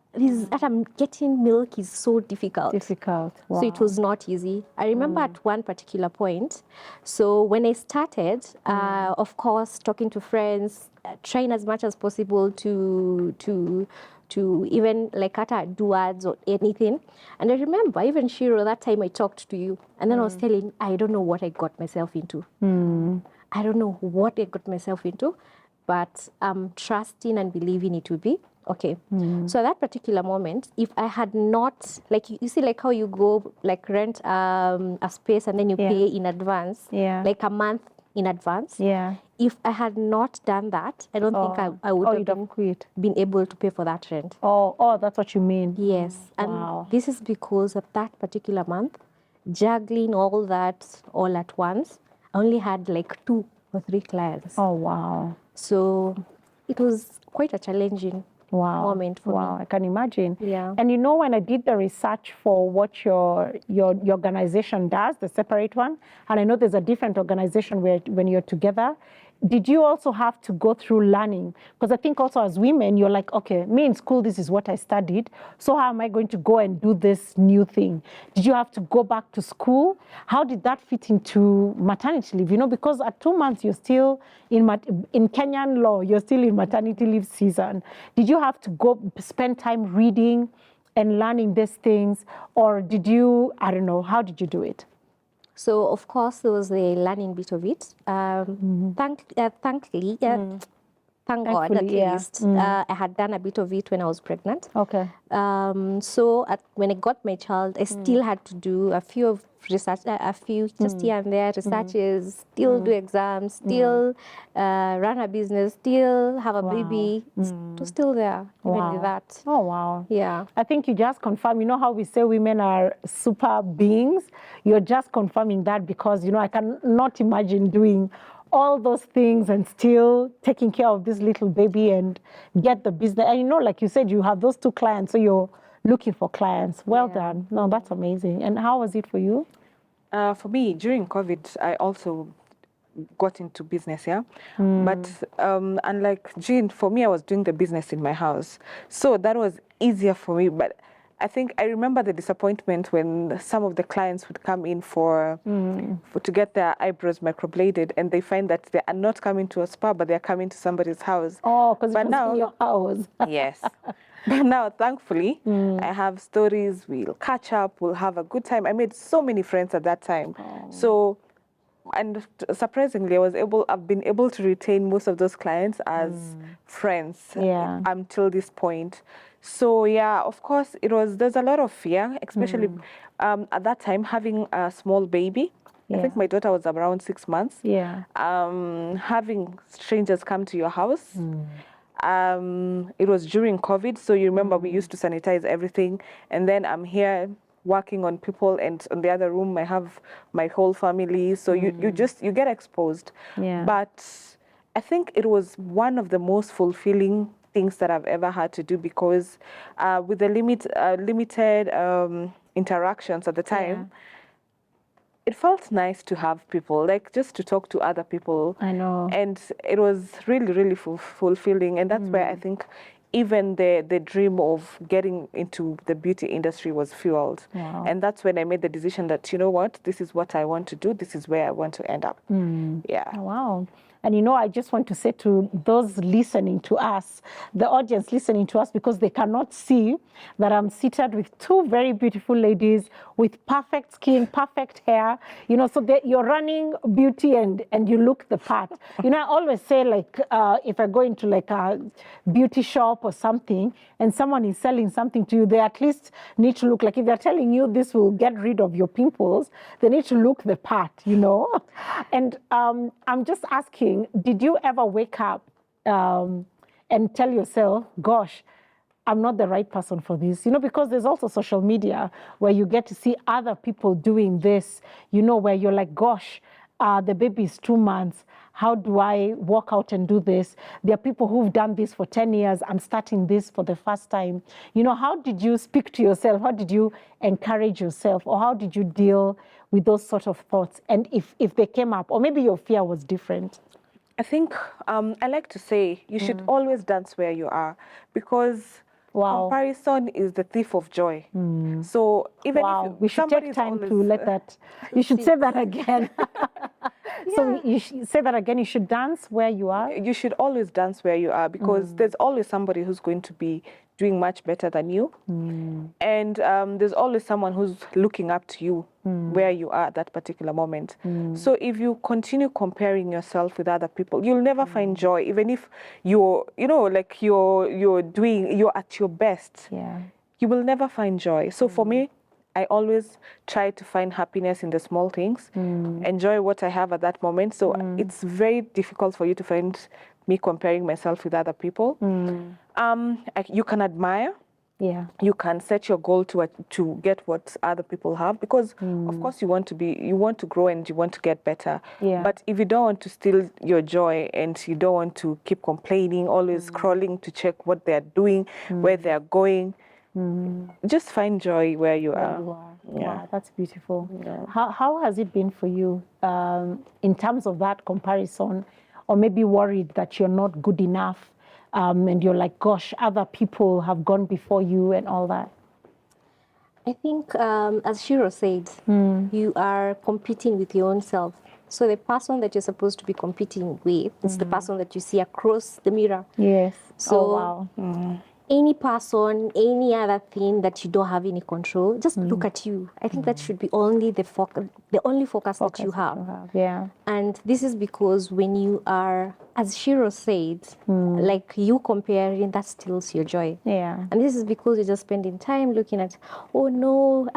[SPEAKER 3] getting milk is so difficult.
[SPEAKER 1] Wow.
[SPEAKER 3] So it was not easy. I remember at one particular point, so when I started, of course, talking to friends, trying as much as possible to to even like do ads or anything. And I remember even Shiro, that time I talked to you, and then I was telling, I don't know what I got myself into. I don't know what I got myself into, but I'm trusting and believing it will be okay. So at that particular moment, if I had not, like you see, like how you go like rent a space and then you pay in advance, like a month in advance. If I had not done that, I don't think I would have been able to pay for that rent.
[SPEAKER 1] Oh, that's what you mean.
[SPEAKER 3] Yes, and this is because of that particular month, juggling all that all at once, I only had like 2 or 3 clients.
[SPEAKER 1] Oh, wow.
[SPEAKER 3] So it was quite a challenging moment for me.
[SPEAKER 1] I can imagine.
[SPEAKER 3] Yeah.
[SPEAKER 1] And you know, when I did the research for what your organization does, the separate one, and I know there's a different organization where when you're together, did you also have to go through learning? Because I think also as women, you're like, okay, me in school, this is what I studied. So how am I going to go and do this new thing? Did you have to go back to school? How did that fit into maternity leave? You know, because at 2 months, you're still in Kenyan law, you're still in maternity leave season. Did you have to go spend time reading and learning these things? Or did you, I don't know, how did you do it?
[SPEAKER 3] So, of course, there was the learning bit of it. Thankfully, thank God, at least, I had done a bit of it when I was pregnant.
[SPEAKER 1] Okay.
[SPEAKER 3] So, when I got my child, I still had to do a few of research, a few just here and there researches, still do exams, still run a business, still have a baby. It was still there, even with that.
[SPEAKER 1] Oh, wow.
[SPEAKER 3] Yeah.
[SPEAKER 1] I think you just confirm, you know how we say women are super beings? You're just confirming that because, you know, I cannot imagine doing all those things and still taking care of this little baby and get the business. And you know, like you said, you have those 2 clients, so you're looking for clients. Well done. No, that's amazing. And how was it for you?
[SPEAKER 2] For me, during COVID, I also got into business, But unlike Jean, for me, I was doing the business in my house. So that was easier for me. But I think I remember the disappointment when some of the clients would come in for to get their eyebrows microbladed, and they find that they are not coming to a spa, but they are coming to somebody's house.
[SPEAKER 1] Oh, because it was in your house.
[SPEAKER 2] Yes. But now, thankfully, I have stories. We'll catch up. We'll have a good time. I made so many friends at that time. So, and surprisingly, I've been able to retain most of those clients as friends until this point. So yeah, of course, there's a lot of fear, especially at that time having a small baby. I think my daughter was around 6 months. Having strangers come to your house. It was during COVID, so you remember we used to sanitize everything, and then I'm here working on people, and on the other room I have my whole family, so you get exposed. But I think it was one of the most fulfilling things that I've ever had to do, because with the limited interactions at the time, it felt nice to have people, like just to talk to other people.
[SPEAKER 1] I know.
[SPEAKER 2] And it was really, really fulfilling. And that's where I think even the dream of getting into the beauty industry was fueled. And that's when I made the decision that, you know what, this is what I want to do. This is where I want to end up. Yeah.
[SPEAKER 1] Wow. And you know, I just want to say to those listening to us, the audience listening to us, because they cannot see that I'm seated with 2 very beautiful ladies with perfect skin, perfect hair, you know, so you're running beauty and you look the part. You know, I always say, like, if I go into like a beauty shop or something and someone is selling something to you, they at least need to look like, if they're telling you this will get rid of your pimples, they need to look the part, you know. And I'm just asking, did you ever wake up and tell yourself, gosh, I'm not the right person for this? You know, because there's also social media where you get to see other people doing this, you know, where you're like, gosh, the baby is 2 months. How do I walk out and do this? There are people who've done this for 10 years. I'm starting this for the first time. You know, how did you speak to yourself? How did you encourage yourself? Or how did you deal with those sort of thoughts? And if they came up, or maybe your fear was different?
[SPEAKER 2] I think I like to say you should always dance where you are, because comparison is the thief of joy. So even if
[SPEAKER 1] we should take time to let that, you should say that again. So you say that again, you should dance where you are?
[SPEAKER 2] You should always dance where you are, because there's always somebody who's going to be doing much better than you. And there's always someone who's looking up to you where you are at that particular moment. So if you continue comparing yourself with other people, you'll never find joy, even if you're, like you're at your best.
[SPEAKER 1] Yeah.
[SPEAKER 2] You will never find joy. So for me, I always try to find happiness in the small things, enjoy what I have at that moment. So it's very difficult for you to find me comparing myself with other people. You can admire.
[SPEAKER 1] Yeah.
[SPEAKER 2] You can set your goal to get what other people have, because of course you want to grow and you want to get better.
[SPEAKER 1] Yeah.
[SPEAKER 2] But if you don't want to steal your joy and you don't want to keep complaining, always scrolling to check what they're doing, where they're going, just find joy where you are. Yeah.
[SPEAKER 1] Wow, that's beautiful. Yeah. How has it been for you in terms of that comparison, or maybe worried that you're not good enough, and you're like, gosh, other people have gone before you and all that?
[SPEAKER 3] I think, as Shiro said, you are competing with your own self. So the person that you're supposed to be competing with is the person that you see across the mirror.
[SPEAKER 1] Yes.
[SPEAKER 3] So
[SPEAKER 1] wow.
[SPEAKER 3] Any person, any other thing that you don't have any control, just look at you. I think that should be only the only focus that you have.
[SPEAKER 1] Yeah.
[SPEAKER 3] And this is because when you are, as Shiro said, like you comparing, that steals your joy.
[SPEAKER 1] Yeah.
[SPEAKER 3] And this is because you're just spending time looking at, oh no,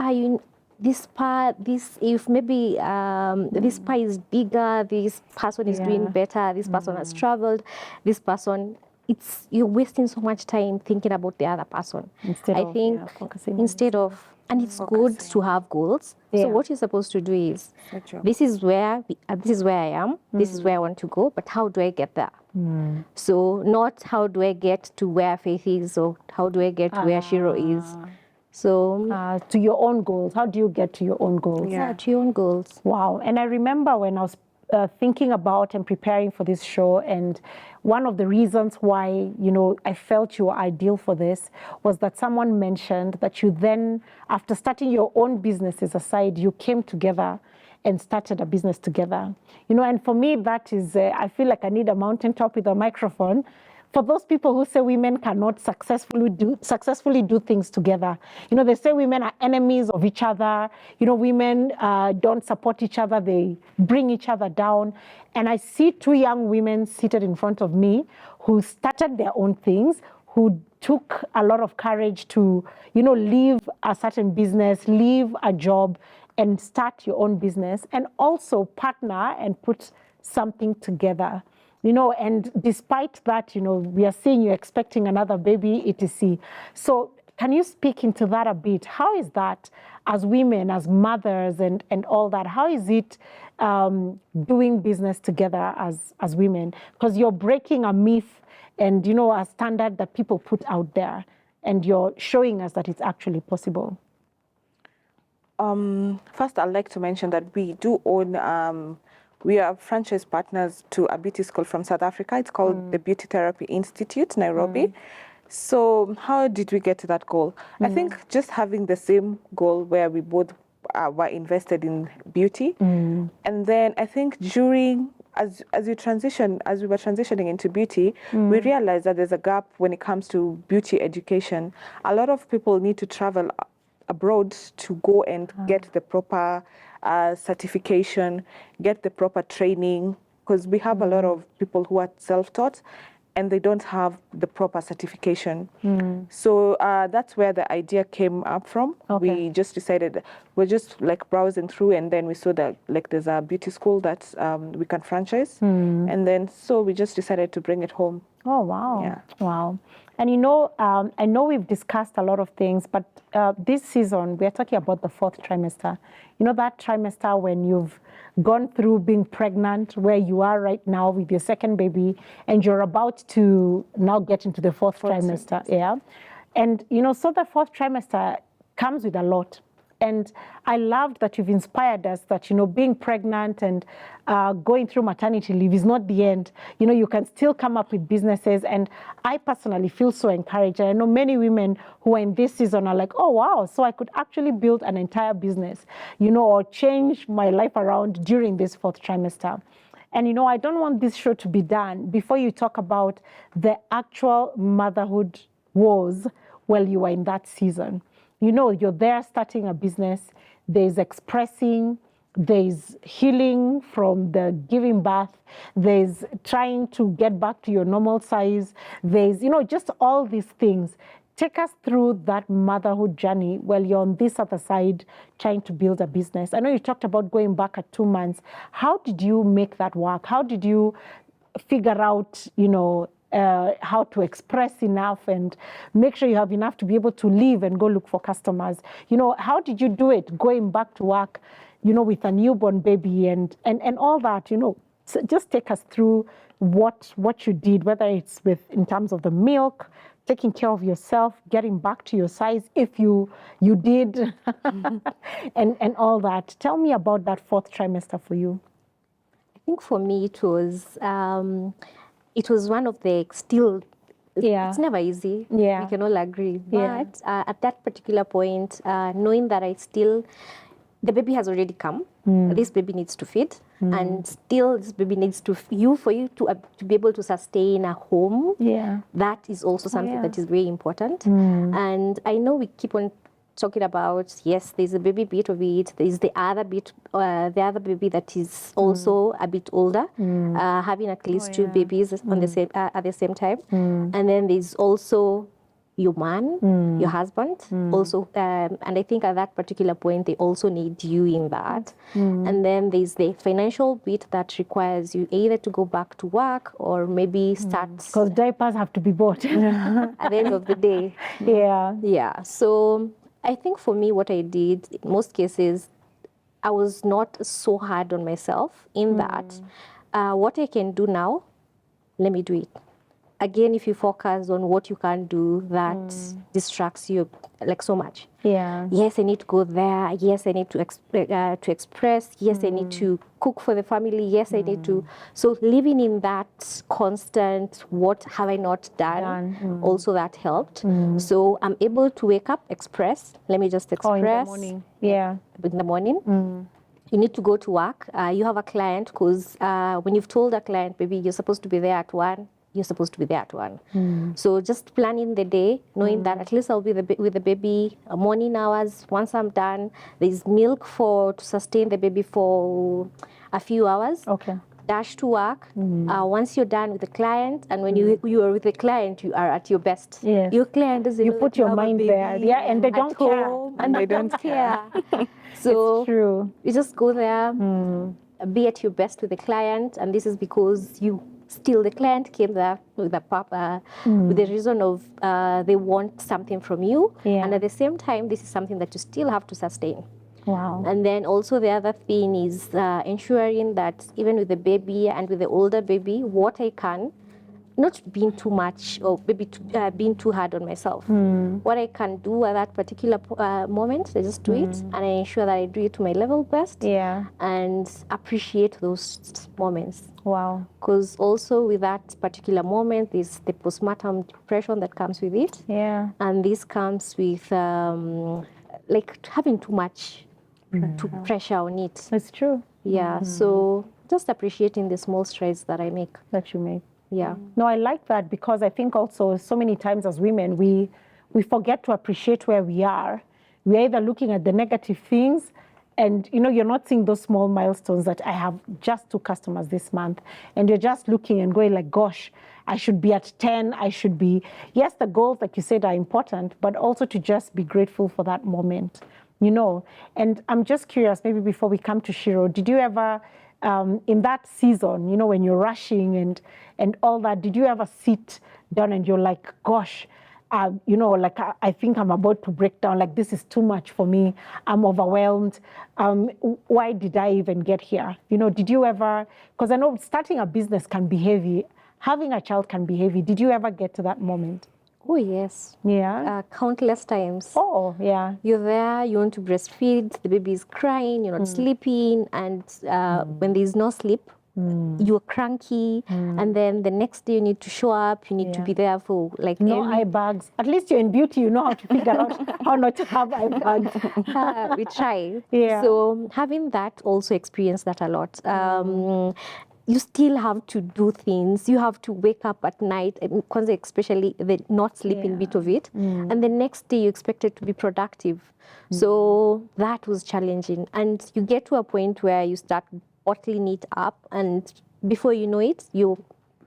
[SPEAKER 3] this part, if maybe this part is bigger, this person is doing better, this person has traveled, this person, you're wasting so much time thinking about the other person.
[SPEAKER 1] Instead of
[SPEAKER 3] and it's good to have goals.
[SPEAKER 1] Yeah.
[SPEAKER 3] So what you're supposed to do is, this is where I am, this is where I want to go, but how do I get there? So not how do I get to where Faith is, or how do I get to where Shiro is. So
[SPEAKER 1] to your own goals. How do you get to your own goals?
[SPEAKER 3] Yeah, to your own goals.
[SPEAKER 1] Wow. And I remember when I was thinking about and preparing for this show, and one of the reasons why, I felt you were ideal for this was that someone mentioned that you then, after starting your own businesses aside, you came together and started a business together. And for me, that is, I feel like I need a mountaintop with a microphone. For those people who say women cannot successfully do things together, they say women are enemies of each other. Women don't support each other; they bring each other down. And I see two young women seated in front of me who started their own things, who took a lot of courage to, leave a certain business, leave a job, and start your own business, and also partner and put something together. And despite that, we are seeing you expecting another baby, etc. So can you speak into that a bit? How is that as women, as mothers and all that? How is it doing business together as women? Because you're breaking a myth and, a standard that people put out there, and you're showing us that it's actually possible.
[SPEAKER 2] First, I'd like to mention that we do own we are franchise partners to a beauty school from South Africa. It's called the Beauty Therapy Institute, Nairobi. So how did we get to that goal? I think just having the same goal where we both were invested in beauty. And then I think during, as we were transitioning into beauty, we realized that there's a gap when it comes to beauty education. A lot of people need to travel abroad to go and get the proper certification, get the proper training, because we have a lot of people who are self-taught and they don't have the proper certification. So that's where the idea came up from. We just decided, we're just like browsing through, and then we saw that like there's a beauty school that we can franchise. And then so we just decided to bring it home.
[SPEAKER 1] Oh, wow.
[SPEAKER 2] Yeah.
[SPEAKER 1] Wow. And I know we've discussed a lot of things, but this season, we're talking about the 4th trimester. That trimester when you've gone through being pregnant, where you are right now with your second baby, and you're about to now get into the 4th trimester. Yeah. And, so the 4th trimester comes with a lot. And I loved that you've inspired us that, you know, being pregnant and going through maternity leave is not the end. You know, you can still come up with businesses. And I personally feel so encouraged. And I know many women who are in this season are like, oh, wow, so I could actually build an entire business, you know, or change my life around during this 4th trimester. And, you know, I don't want this show to be done before you talk about the actual motherhood woes while you were in that season. You know, you're there starting a business, there's expressing, there's healing from the giving birth, there's trying to get back to your normal size, there's, you know, just all these things. Take us through that motherhood journey while you're on this other side trying to build a business. I know you talked about going back at 2 months. How did you make that work? How did you figure out, you know, how to express enough and make sure you have enough to be able to leave and go look for customers? You know, how did you do it going back to work, you know, with a newborn baby and all that, you know? So just take us through what you did, whether it's in terms of the milk, taking care of yourself, getting back to your size if you did, and all that. Tell me about that 4th trimester for you.
[SPEAKER 3] I think for me it was one of the still.
[SPEAKER 1] Yeah.
[SPEAKER 3] It's never easy.
[SPEAKER 1] Yeah.
[SPEAKER 3] We can all agree.
[SPEAKER 1] Yeah.
[SPEAKER 3] But at that particular point, knowing that the baby has already come. This baby needs to feed, and still this baby needs for you to be able to sustain a home.
[SPEAKER 1] Yeah.
[SPEAKER 3] That is also something
[SPEAKER 1] Yeah.
[SPEAKER 3] that is very important. And I know we keep on talking about, yes, there's a baby bit of it. There's the other bit, the other baby that is also a bit older, having at least 2 babies on the same at the same time. And then there's also your man, your husband, also, and I think at that particular point, they also need you in that. And then there's the financial bit that requires you either to go back to work or maybe start.
[SPEAKER 1] Because diapers have to be bought.
[SPEAKER 3] At the end of the day.
[SPEAKER 1] Yeah.
[SPEAKER 3] Yeah. So I think for me, what I did in most cases, I was not so hard on myself in that. What I can do now, let me do it. Again, if you focus on what you can do, that distracts you like so much.
[SPEAKER 1] Yeah.
[SPEAKER 3] Yes, I need to go there. Yes, I need to express. Yes, I need to cook for the family. Yes, I need to. So living in that constant, what have I not done? Also that helped. So I'm able to wake up, express. Let me just express.
[SPEAKER 1] Oh, in the morning. Yeah.
[SPEAKER 3] In the morning. You need to go to work. You have a client because when you've told a client, maybe you're supposed to be there at 1, you're supposed to be there at 1. So just planning the day, knowing that at least I'll be with the baby morning hours. Once I'm done, there's milk to sustain the baby for a few hours.
[SPEAKER 1] Okay.
[SPEAKER 3] Dash to work. Once you're done with the client, and when you are with the client, you are at your best.
[SPEAKER 1] Yes.
[SPEAKER 3] Your client doesn't.
[SPEAKER 1] You
[SPEAKER 3] know
[SPEAKER 1] put
[SPEAKER 3] that you
[SPEAKER 1] your
[SPEAKER 3] have a
[SPEAKER 1] mind
[SPEAKER 3] baby
[SPEAKER 1] there. Yeah, and they
[SPEAKER 3] at
[SPEAKER 1] don't care.
[SPEAKER 3] home, and they don't care. So
[SPEAKER 1] It's true.
[SPEAKER 3] you just go there, be at your best with the client, and this is because the client came there with with the reason of they want something from you,
[SPEAKER 1] Yeah.
[SPEAKER 3] and at the same time, this is something that you still have to sustain.
[SPEAKER 1] Wow.
[SPEAKER 3] And then also the other thing is ensuring that even with the baby and with the older baby, what I can, not being too much or maybe being too hard on myself. What I can do at that particular moment, I just do it, and I ensure that I do it to my level best.
[SPEAKER 1] Yeah.
[SPEAKER 3] And appreciate those moments.
[SPEAKER 1] Wow.
[SPEAKER 3] Because also with that particular moment, there's the postpartum depression that comes with it.
[SPEAKER 1] Yeah.
[SPEAKER 3] And this comes with like having too much pressure on it.
[SPEAKER 1] It's true.
[SPEAKER 3] Yeah. So just appreciating the small strides that I make.
[SPEAKER 1] That you make.
[SPEAKER 3] Yeah.
[SPEAKER 1] No, I like that because I think also so many times as women, we forget to appreciate where we are. We're either looking at the negative things and, you know, you're not seeing those small milestones that I have just 2 customers this month. And you're just looking and going like, gosh, I should be at 10. I should be, yes, the goals, like you said, are important, but also to just be grateful for that moment, you know. And I'm just curious, maybe before we come to Shiro, did you ever, in that season, you know, when you're rushing and all that, did you ever sit down and you're like, gosh, you know, like I think I'm about to break down, like this is too much for me, I'm overwhelmed, why did I even get here? You know, did you ever, because I know starting a business can be heavy, having a child can be heavy. Did you ever get to that moment?
[SPEAKER 3] Oh, yes.
[SPEAKER 1] Yeah.
[SPEAKER 3] Countless times.
[SPEAKER 1] Oh, yeah.
[SPEAKER 3] You're there, you want to breastfeed, the baby is crying, you're not sleeping, and when there's no sleep, you're cranky, and then the next day you need to show up, you need to be there for like
[SPEAKER 1] No eye bags. At least you're in beauty, you know how to figure out how not to have eye bags.
[SPEAKER 3] we try.
[SPEAKER 1] Yeah.
[SPEAKER 3] So having that, also experience that a lot. You still have to do things. You have to wake up at night, and especially the not sleeping bit of it. And the next day you expected to be productive. So that was challenging. And you get to a point where you start bottling it up, and before you know it, you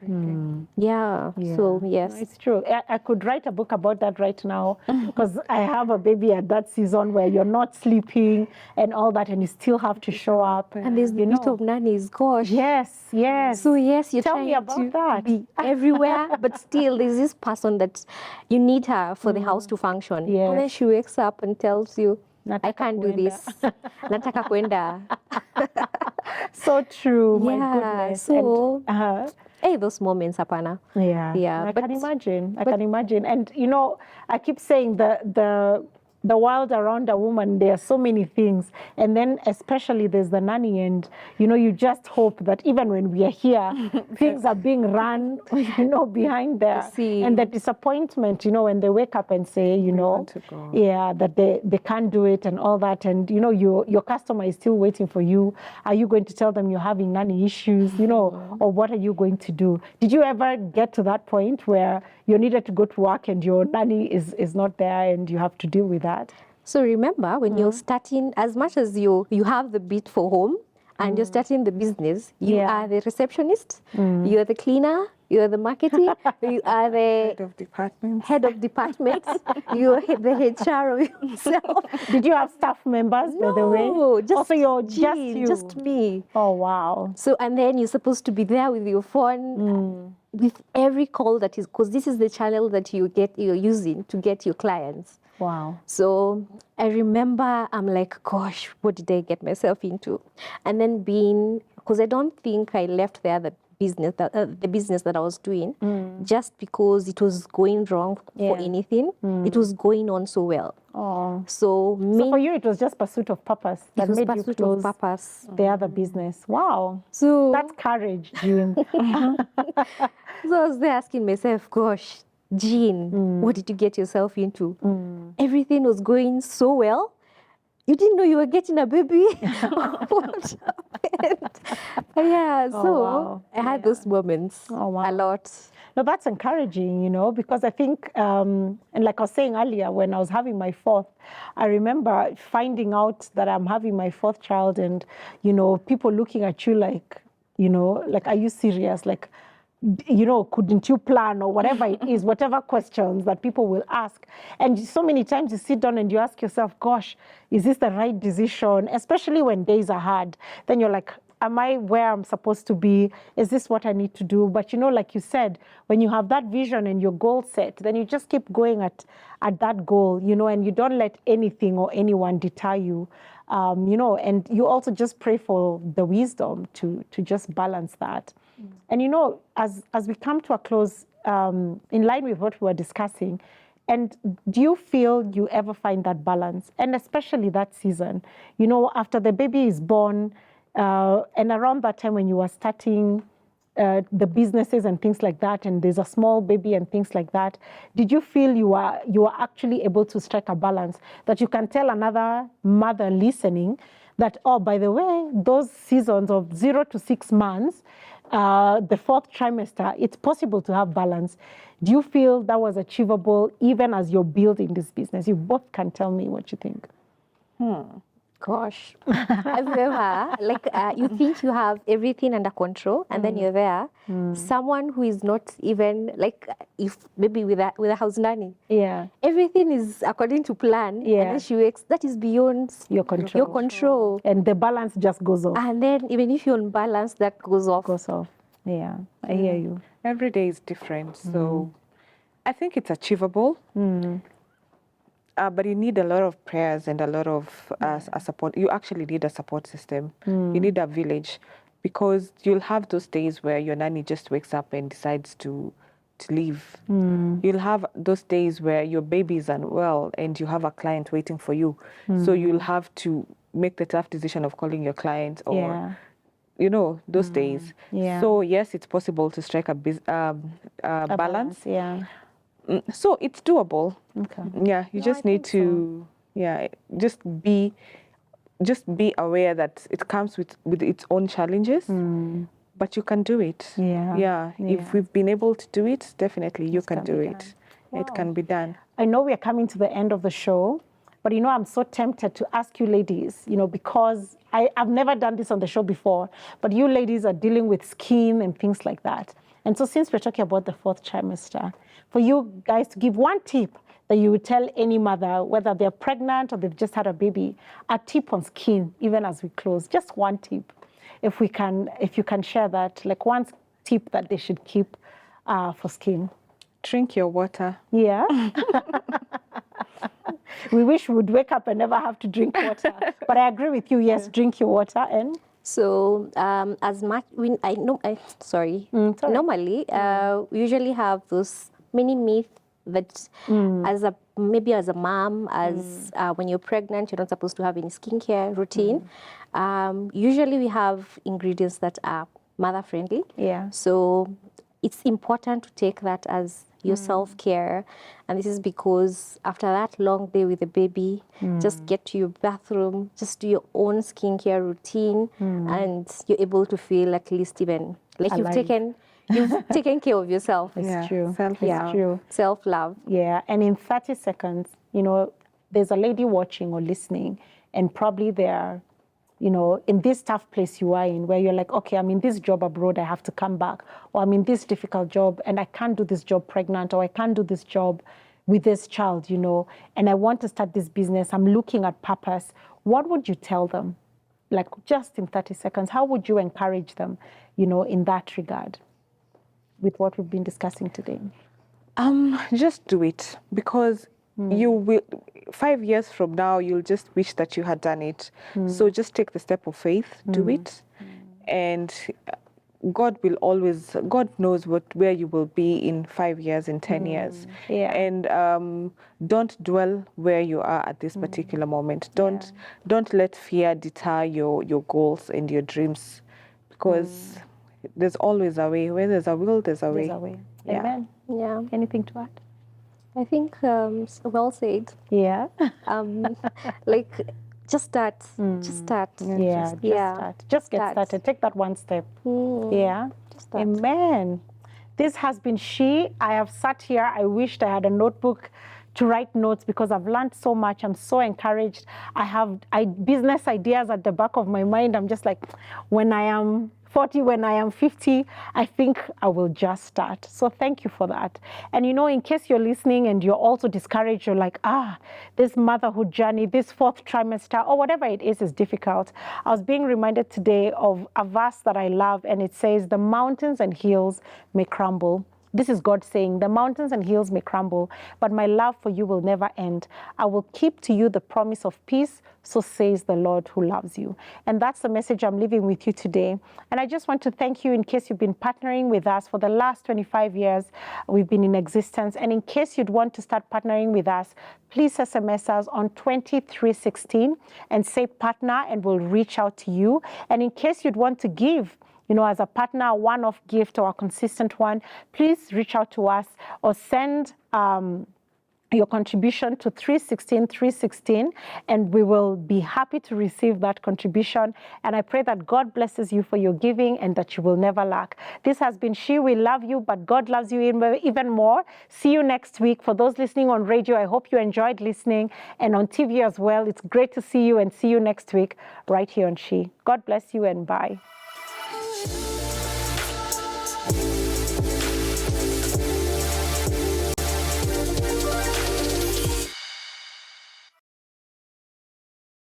[SPEAKER 3] so yes.
[SPEAKER 1] It's true. I could write a book about that right now because I have a baby at that season where you're not sleeping and all that, and you still have to show up.
[SPEAKER 3] And there's the bit of nannies, gosh.
[SPEAKER 1] Yes, yes.
[SPEAKER 3] So yes, you're
[SPEAKER 1] Tell
[SPEAKER 3] trying
[SPEAKER 1] me about
[SPEAKER 3] to
[SPEAKER 1] that.
[SPEAKER 3] be everywhere, but still there's this person that you need her for the house to function.
[SPEAKER 1] Yes.
[SPEAKER 3] And then she wakes up and tells you, I
[SPEAKER 1] Nataka
[SPEAKER 3] can't do
[SPEAKER 1] kuenda."
[SPEAKER 3] this. Nataka kwenda.
[SPEAKER 1] So true. My
[SPEAKER 3] Yeah,
[SPEAKER 1] goodness.
[SPEAKER 3] so-
[SPEAKER 1] And,
[SPEAKER 3] Hey, those moments, hapana.
[SPEAKER 1] yeah,
[SPEAKER 3] Yeah,
[SPEAKER 1] I
[SPEAKER 3] but-
[SPEAKER 1] can imagine. I can imagine. And you know, I keep saying the world around a woman, there are so many things, and then especially there's the nanny, and you know, you just hope that even when we are here, things are being run, you know, behind there,
[SPEAKER 3] see.
[SPEAKER 1] and the disappointment, you know, when they wake up and say, you know,
[SPEAKER 2] want to go.
[SPEAKER 1] yeah, that they can't do it and all that, and you know, your customer is still waiting for you. Are you going to tell them you're having nanny issues, you know, or what are you going to do? Did you ever get to that point where you needed to go to work and your nanny is not there and you have to deal with that?
[SPEAKER 3] So remember, when you're starting, as much as you have the bit for home and you're starting the business, you
[SPEAKER 1] Yeah.
[SPEAKER 3] are the receptionist, you're the cleaner, you're the marketing, you are the
[SPEAKER 2] Head of department.
[SPEAKER 3] head of department, you're the HR of yourself.
[SPEAKER 1] Did you have staff members, by the way?
[SPEAKER 3] No, just
[SPEAKER 1] Also, you're just
[SPEAKER 3] Jean,
[SPEAKER 1] you.
[SPEAKER 3] just me.
[SPEAKER 1] Oh, wow.
[SPEAKER 3] So, and then you're supposed to be there with your phone, with every call that is, because this is the channel that you're using to get your clients.
[SPEAKER 1] Wow.
[SPEAKER 3] So I remember I'm like, gosh, what did I get myself into? And then because I don't think I left there the business that I was doing just because it was going wrong for anything. It was going on so well.
[SPEAKER 1] Oh.
[SPEAKER 3] So
[SPEAKER 1] So for you, it was just pursuit of purpose that
[SPEAKER 3] it was
[SPEAKER 1] made you
[SPEAKER 3] pursuit
[SPEAKER 1] close
[SPEAKER 3] of purpose.
[SPEAKER 1] the other business. Wow.
[SPEAKER 3] So
[SPEAKER 1] That's courage, Jean.
[SPEAKER 3] So I was there asking myself, gosh, Jean, what did you get yourself into? Everything was going so well. You didn't know you were getting a baby? What happened? Yeah, so
[SPEAKER 1] wow.
[SPEAKER 3] I had those moments
[SPEAKER 1] Oh, wow.
[SPEAKER 3] a lot.
[SPEAKER 1] No, that's encouraging, you know, because I think, and like I was saying earlier, when I was having my fourth, I remember finding out that I'm having my fourth child and, you know, people looking at you like, you know, like, are you serious? Like, you know, couldn't you plan or whatever it is, whatever questions that people will ask. And so many times you sit down and you ask yourself, gosh, is this the right decision? Especially when days are hard. Then you're like, am I where I'm supposed to be? Is this what I need to do? But you know, like you said, when you have that vision and your goal set, then you just keep going at that goal, you know, and you don't let anything or anyone deter you. You know, and you also just pray for the wisdom to just balance that. And you know, as we come to a close, in line with what we were discussing, and do you feel you ever find that balance? And especially that season, you know, after the baby is born, and around that time when you were starting the businesses and things like that, and there's a small baby and things like that, did you feel you are actually able to strike a balance that you can tell another mother listening that, oh, by the way, those seasons of 0 to 6 months, the fourth trimester, it's possible to have balance. Do you feel that was achievable even as you're building this business? You both can tell me what you think.
[SPEAKER 3] Gosh, I've never, like, you think you have everything under control, and then you're there. Someone who is not even, like, if maybe with a house nanny,
[SPEAKER 1] Yeah.
[SPEAKER 3] everything is according to plan,
[SPEAKER 1] Yeah.
[SPEAKER 3] and then she wakes, that is beyond
[SPEAKER 1] Your control.
[SPEAKER 3] your control.
[SPEAKER 1] And the balance just goes off.
[SPEAKER 3] And then even if you're on balance, that goes off.
[SPEAKER 1] Goes off. Yeah, I hear you.
[SPEAKER 2] Every day is different, so I think it's achievable. But you need a lot of prayers and a lot of a support. You actually need a support system. You need a village, because you'll have those days where your nanny just wakes up and decides to to leave. You'll have those days where your baby is unwell and you have a client waiting for you. So you'll have to make the tough decision of calling your client or, you know, those days.
[SPEAKER 1] Yeah.
[SPEAKER 2] So yes, it's possible to strike a balance.
[SPEAKER 1] Yeah.
[SPEAKER 2] So it's doable.
[SPEAKER 1] Okay.
[SPEAKER 2] Yeah, you just need to, just be aware that it comes with its own challenges. But you can do it.
[SPEAKER 1] Yeah.
[SPEAKER 2] If we've been able to do it, definitely you can do it.
[SPEAKER 1] Wow.
[SPEAKER 2] It can be done.
[SPEAKER 1] I know we are coming to the end of the show, but you know, I'm so tempted to ask you ladies, you know, because I've never done this on the show before, but you ladies are dealing with skin and things like that. And so since we're talking about the 4th trimester, for you guys to give one tip that you would tell any mother, whether they're pregnant or they've just had a baby, a tip on skin, even as we close, just one tip. If you can share that, like one tip that they should keep for skin.
[SPEAKER 2] Drink your water.
[SPEAKER 1] Yeah. We wish we would wake up and never have to drink water. But I agree with you. Yes, drink your water. And
[SPEAKER 3] So as much normally we usually have those many myths that maybe as a mom, as when you're pregnant, you're not supposed to have any skincare routine. Usually we have ingredients that are mother friendly.
[SPEAKER 1] Yeah.
[SPEAKER 3] So it's important to take that as your self-care. And this is because after that long day with the baby, just get to your bathroom, just do your own skincare routine, and you're able to feel at least even like you've taken care of yourself.
[SPEAKER 1] It's true.
[SPEAKER 2] Self-love.
[SPEAKER 1] True.
[SPEAKER 3] Self-love.
[SPEAKER 1] Yeah. And in 30 seconds, you know, there's a lady watching or listening, and probably they're, you know, in this tough place you are in, where you're like, okay, I'm in this job abroad, I have to come back, or I'm in this difficult job and I can't do this job pregnant, or I can't do this job with this child, you know, and I want to start this business, I'm looking at purpose. What would you tell them? Like just in 30 seconds, how would you encourage them, you know, in that regard with what we've been discussing today?
[SPEAKER 2] Just do it, because you will, 5 years from now, you'll just wish that you had done it. So just take the step of faith, do it. And God knows where you will be in 5 years, in 10 years.
[SPEAKER 1] Yeah.
[SPEAKER 2] And don't dwell where you are at this particular moment. Don't let fear deter your goals and your dreams, because there's always a way. Where there's a will, there's a way.
[SPEAKER 1] There's a way.
[SPEAKER 2] Yeah.
[SPEAKER 1] Amen.
[SPEAKER 3] Yeah.
[SPEAKER 1] Anything to add?
[SPEAKER 3] I think well said.
[SPEAKER 1] Yeah.
[SPEAKER 3] Like just start. Just start.
[SPEAKER 1] Yeah, start. Just get started. Take that one step. Yeah.
[SPEAKER 3] Just start.
[SPEAKER 1] Amen. This has been She. I have sat here. I wished I had a notebook to write notes, because I've learned so much. I'm so encouraged. I have business ideas at the back of my mind. I'm just like, when I am 40, when I am 50, I think I will just start. So thank you for that. And you know, in case you're listening and you're also discouraged, you're like, this motherhood journey, this 4th trimester, or whatever it is difficult. I was being reminded today of a verse that I love, and it says, the mountains and hills may crumble. This is God saying, the mountains and hills may crumble, but my love for you will never end. I will keep to you the promise of peace, so says the Lord who loves you. And that's the message I'm leaving with you today. And I just want to thank you in case you've been partnering with us for the last 25 years we've been in existence. And in case you'd want to start partnering with us, please SMS us on 2316 and say partner, and we'll reach out to you. And in case you'd want to give, you know, as a partner, a one-off gift or a consistent one, please reach out to us or send your contribution to 316, and we will be happy to receive that contribution. And I pray that God blesses you for your giving and that you will never lack. This has been She. We love you, but God loves you even more. See you next week. For those listening on radio, I hope you enjoyed listening, and on TV as well. It's great to see you, and see you next week right here on She. God bless you, and bye.